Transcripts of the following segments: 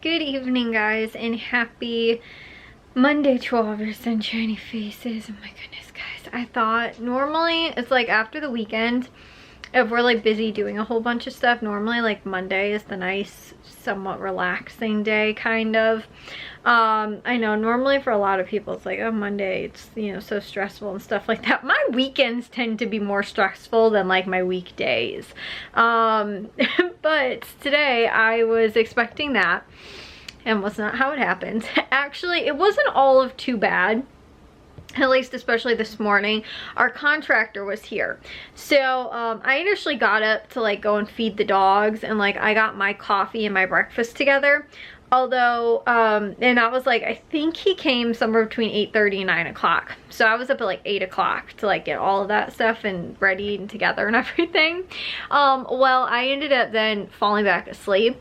Good evening, guys, and happy Monday to all of your sunshiny faces. Oh my goodness, guys. I thought normally it's like after the weekend, if we're like busy doing a whole bunch of stuff, normally like Monday is the nice, somewhat relaxing day, kind of. I know normally for a lot of people it's like, oh, Monday, it's, you know, so stressful and stuff like that. My weekends tend to be more stressful than like my weekdays. But today I was expecting that, and was not how it happened. Actually, it wasn't all of too bad. At least especially this morning. Our contractor was here, so I initially got up to like go and feed the dogs, and like I got my coffee and my breakfast together. Although and I was like, I think he came somewhere between 8:30 and 9 o'clock, so I was up at like 8 o'clock to like get all of that stuff and ready and together and everything. Well, I ended up then falling back asleep.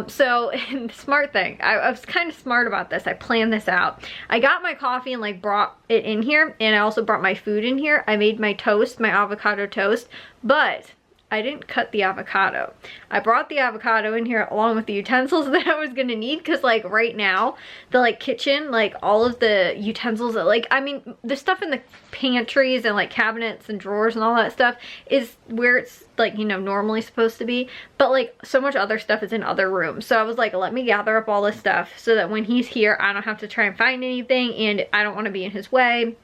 So the smart thing, I was kind of smart about this. I planned this out. I got my coffee and like brought it in here, and I also brought my food in here. I made my toast, my avocado toast, but I didn't cut the avocado. I brought the avocado in here along with the utensils that I was gonna need, because like right now the like kitchen, like all of the utensils that like, I mean the stuff in the pantries and like cabinets and drawers and all that stuff is where it's like, you know, normally supposed to be, but like so much other stuff is in other rooms. So I was like, let me gather up all this stuff so that when he's here I don't have to try and find anything, and I don't want to be in his way.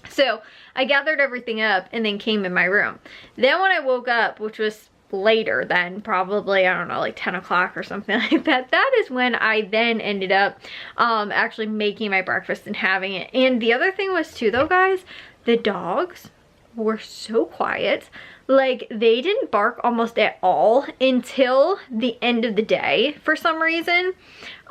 So I gathered everything up and then came in my room. Then when I woke up, which was later then, probably, I don't know, like 10 o'clock or something like that, that is when I then ended up actually making my breakfast and having it. And the other thing was too though, guys, the dogs were so quiet. Like they didn't bark almost at all until the end of the day for some reason.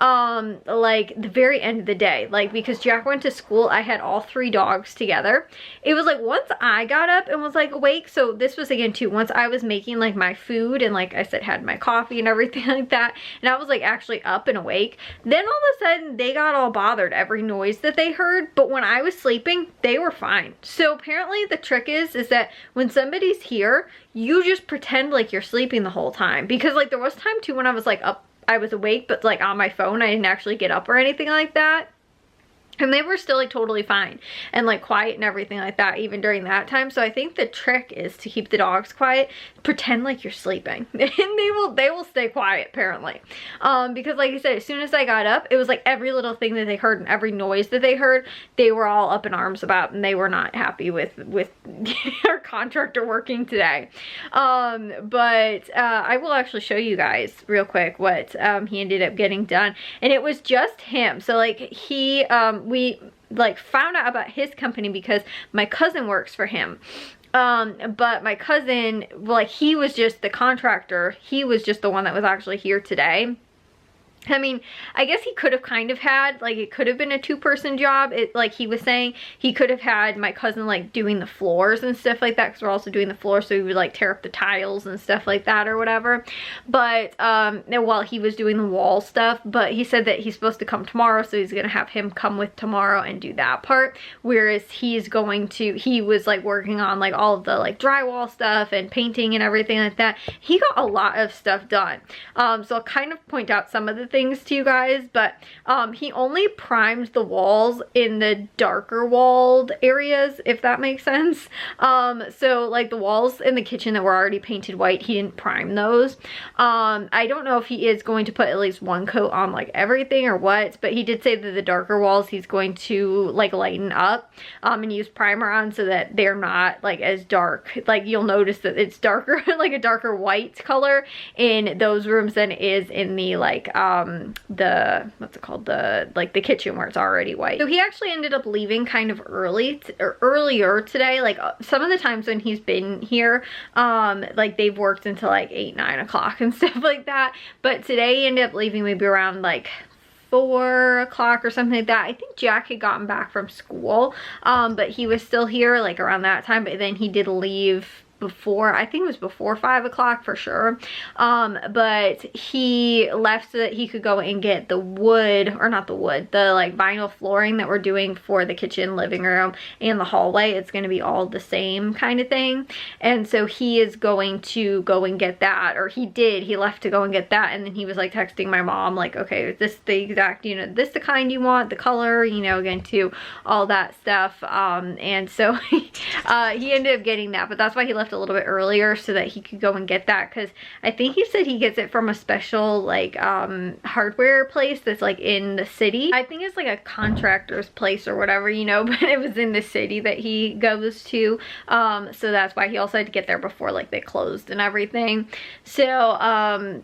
Like the very end of the day, like because Jack went to school, I had all 3 dogs together. It was like once I got up and was like awake, so this was again too, once I was making like my food and like I said had my coffee and everything like that, and I was like actually up and awake, then all of a sudden they got all bothered every noise that they heard. But when I was sleeping they were fine. So apparently the trick is that when somebody's here, you just pretend like you're sleeping the whole time, because like there was time too when I was like up, I was awake, but like on my phone, I didn't actually get up or anything like that. And they were still like totally fine and like quiet and everything like that even during that time. So I think the trick is to keep the dogs quiet, pretend like you're sleeping, and they will stay quiet apparently. Because like I said, as soon as I got up, it was like every little thing that they heard and every noise that they heard, they were all up in arms about, and they were not happy with our contractor working today. But I will actually show you guys real quick what he ended up getting done, and it was just him. So like he we like found out about his company because my cousin works for him. But my cousin, like he was just the contractor. He was just the one that was actually here today. I mean, I guess he could have kind of had, like, it could have been a 2-person job. It, like he was saying, he could have had my cousin like doing the floors and stuff like that, because we're also doing the floor, so he would like tear up the tiles and stuff like that or whatever. But while he was doing the wall stuff, but he said that he's supposed to come tomorrow, so he's gonna have him come with tomorrow and do that part, whereas he was like working on like all of the like drywall stuff and painting and everything like that. He got a lot of stuff done. So I'll kind of point out some of the things to you guys, but he only primed the walls in the darker walled areas, if that makes sense. So like the walls in the kitchen that were already painted white, he didn't prime those. I don't know if he is going to put at least 1 coat on like everything or what, but he did say that the darker walls he's going to like lighten up and use primer on, so that they're not like as dark. Like you'll notice that it's darker, like a darker white color in those rooms than it is in the like the, what's it called, the like the kitchen where it's already white. So he actually ended up leaving kind of early or earlier today. Like some of the times when he's been here, like they've worked until like 8, 9 o'clock and stuff like that, but today he ended up leaving maybe around like 4 o'clock or something like that. I think Jack had gotten back from school, but he was still here like around that time, but then he did leave before, I think it was before 5 o'clock for sure. But he left so that he could go and get the wood, or not the wood, the like vinyl flooring that we're doing for the kitchen, living room, and the hallway. It's going to be all the same kind of thing. And so he is going to go and get that, or he left to go and get that. And then he was like texting my mom like, okay, is this the exact, you know, this the kind you want, the color, you know, again, to all that stuff. And so he ended up getting that, but that's why he left a little bit earlier so that he could go and get that, because I think he said he gets it from a special like hardware place that's like in the city. I think it's like a contractor's place or whatever, you know, but it was in the city that he goes to. So that's why he also had to get there before like they closed and everything. So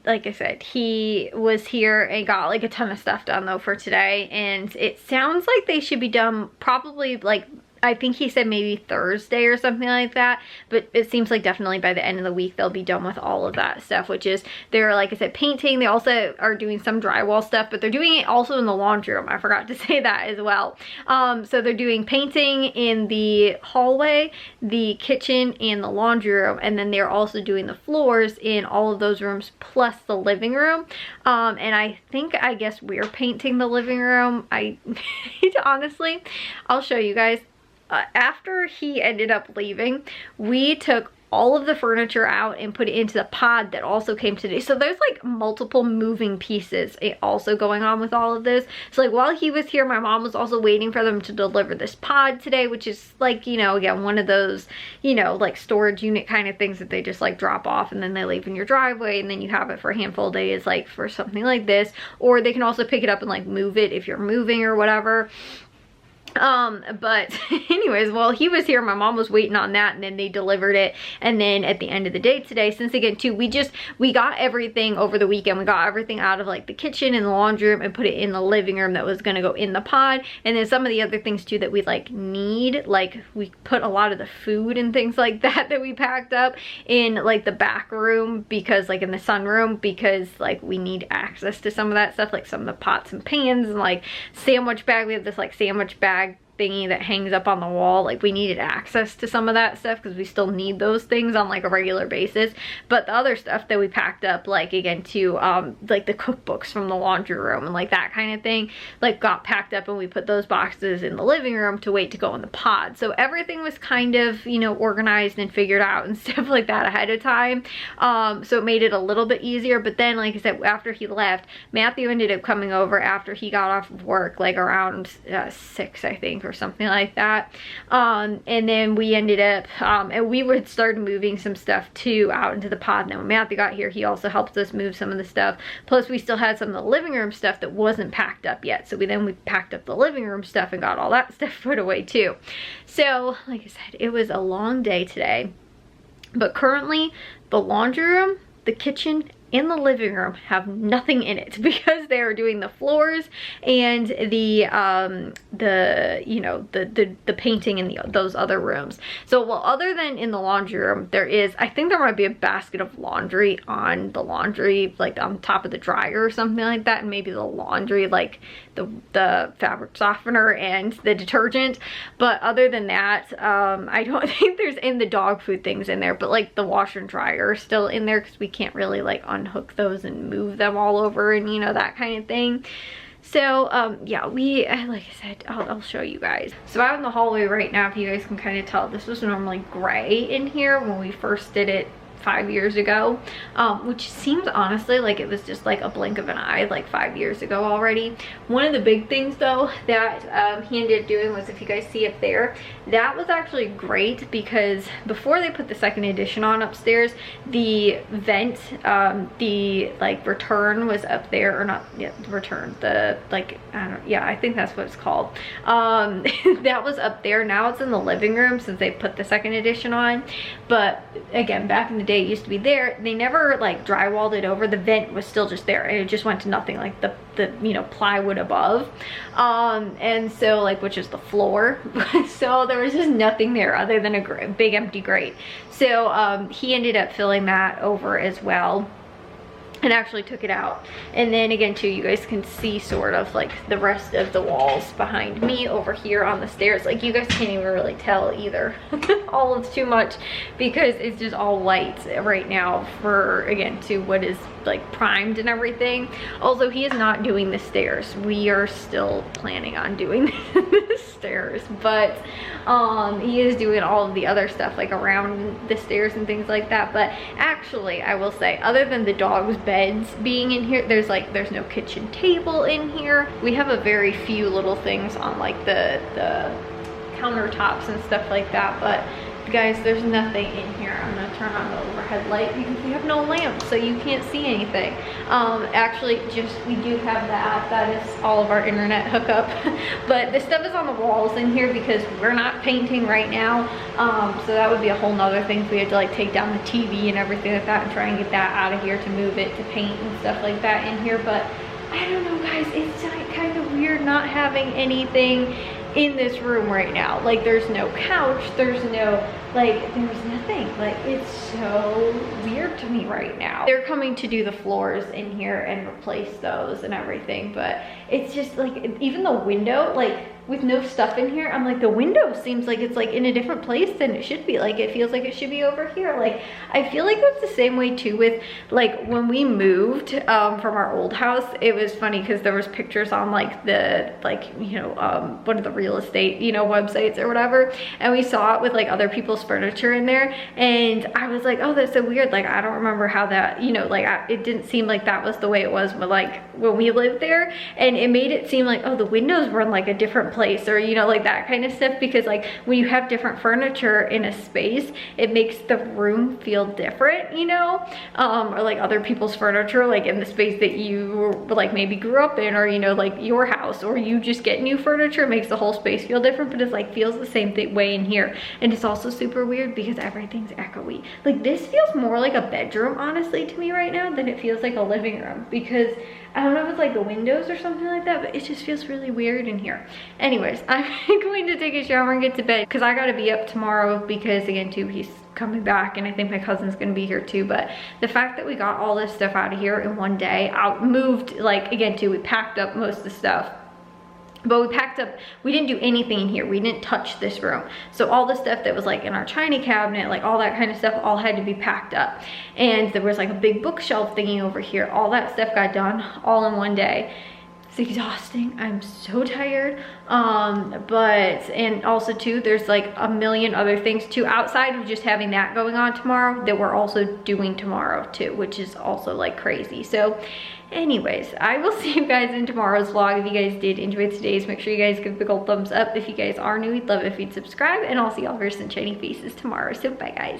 like I said, he was here and got like a ton of stuff done though for today, and it sounds like they should be done probably like, I think he said maybe Thursday or something like that, but it seems like definitely by the end of the week they'll be done with all of that stuff, which is, they're, like I said, painting. They also are doing some drywall stuff, but they're doing it also in the laundry room. I forgot to say that as well. So they're doing painting in the hallway, the kitchen, and the laundry room, and then they're also doing the floors in all of those rooms plus the living room. And I guess we're painting the living room. Honestly, I'll show you guys. After he ended up leaving, we took all of the furniture out and put it into the pod that also came today. So there's like multiple moving pieces also going on with all of this. So like while he was here, my mom was also waiting for them to deliver this pod today, which is like, you know, again, one of those, you know, like storage unit kind of things that they just like drop off and then they leave in your driveway, and then you have it for a handful of days, like for something like this. Or they can also pick it up and like move it if you're moving or whatever. But anyways, while he was here, my mom was waiting on that, and then they delivered it. And then at the end of the day today, since again too, we got everything over the weekend. We got everything out of like the kitchen and the laundry room and put it in the living room that was going to go in the pod. And then some of the other things too that we like need, like we put a lot of the food and things like that we packed up in like the back room, because like in the sunroom, because like we need access to some of that stuff, like some of the pots and pans and like sandwich bag. We have this like sandwich bag thingy that hangs up on the wall. Like we needed access to some of that stuff because we still need those things on like a regular basis. But the other stuff that we packed up, like again to like the cookbooks from the laundry room and like that kind of thing, like got packed up, and we put those boxes in the living room to wait to go in the pod. So everything was kind of, you know, organized and figured out and stuff like that ahead of time. So it made it a little bit easier. But then, like I said, after he left, Matthew ended up coming over after he got off of work, like around 6, I think, or something like that. And then we ended up and we would start moving some stuff too out into the pod. And then when Matthew got here, he also helped us move some of the stuff. Plus we still had some of the living room stuff that wasn't packed up yet, so we packed up the living room stuff and got all that stuff put away too. So like I said, it was a long day today, but currently the laundry room, the kitchen, and the living room have nothing in it because they are doing the floors and the you know, the painting in those other rooms. So well, other than in the laundry room, I think there might be a basket of laundry on the laundry, like on top of the dryer or something like that, and maybe the laundry, like the fabric softener and the detergent. But other than that, I don't think there's in the dog food things in there, but like the washer and dryer are still in there because we can't really like unhook those and move them all over and, you know, that kind of thing. So yeah, like I said, I'll show you guys. So out in the hallway right now, if you guys can kind of tell, this was normally gray in here when we first did it 5 years ago, which seems honestly like it was just like a blink of an eye, like 5 years ago already. One of the big things though that he ended up doing was, if you guys see up there, that was actually great because before they put the second edition on upstairs, the vent, the like return was up there, or not, yeah, return, the like, I don't, yeah, I think that's what it's called. That was up there. Now it's in the living room since they put the second edition on. But again, back in the day, it used to be there. They never like drywalled it over. The vent was still just there, and it just went to nothing, like the you know, plywood above, and so like, which is the floor. So there was just nothing there other than a big empty grate. So he ended up filling that over as well. and actually took it out. And then again too, you guys can see sort of like the rest of the walls behind me over here on the stairs. Like you guys can't even really tell either. All of too much, because it's just all white right now for, again, to what is like primed and everything. Also, he is not doing the stairs. We are still planning on doing the stairs, but he is doing all of the other stuff like around the stairs and things like that. But actually, I will say, other than the dog's beds being in here, there's no kitchen table in here. We have a very few little things on like the countertops and stuff like that, but guys, there's nothing in here. I'm gonna turn on the overhead light because we have no lamp, so you can't see anything. Actually, we do have that is all of our internet hookup. But this stuff is on the walls in here because we're not painting right now, so that would be a whole nother thing if we had to like take down the TV and everything like that and try and get that out of here to move it to paint and stuff like that in here. But I don't know, guys, it's kind of weird not having anything in this room right now. Like there's no couch, there's nothing. Like it's so weird to me right now. They're coming to do the floors in here and replace those and everything, but it's just like, even the window, like with no stuff in here, I'm like, the window seems like it's like in a different place than it should be. Like it feels like it should be over here. Like I feel like that's the same way too with like when we moved from our old house. It was funny because there was pictures on like the one of the real estate websites or whatever, and we saw it with like other people's furniture in there, and I was like, oh, that's so weird. Like I don't remember how that, it didn't seem like that was the way it was when we lived there, and it made it seem like, oh, the windows were in like a different place, or like that kind of stuff, because like when you have different furniture in a space, it makes the room feel different, or like other people's furniture like in the space that you like maybe grew up in, or like your house, or you just get new furniture, it makes the whole space feel different. But it's like feels the same way in here. And it's also super weird because everything's echoey. Like this feels more like a bedroom honestly to me right now than it feels like a living room, because I don't know if it's like the windows or something like that, but it just feels really weird in here. Anyways, I'm going to take a shower and get to bed because I gotta be up tomorrow, because again too, he's coming back, and I think my cousin's gonna be here too. But the fact that we got all this stuff out of here in one day, moved, like again too, we packed up most of the stuff. But we packed up, we didn't do anything in here. We didn't touch this room. So all the stuff that was like in our china cabinet, like all that kind of stuff, all had to be packed up. And there was like a big bookshelf thingy over here. All that stuff got done all in one day. It's exhausting. I'm so tired. And also too, there's like a million other things too outside of just having that going on tomorrow that we're also doing tomorrow too, which is also like crazy. So anyways, I will see you guys in tomorrow's vlog. If you guys did enjoy today's, make sure you guys give a big old thumbs up. If you guys are new, we'd love it if you'd subscribe, and I'll see y'all very sunshiny faces tomorrow. So bye guys.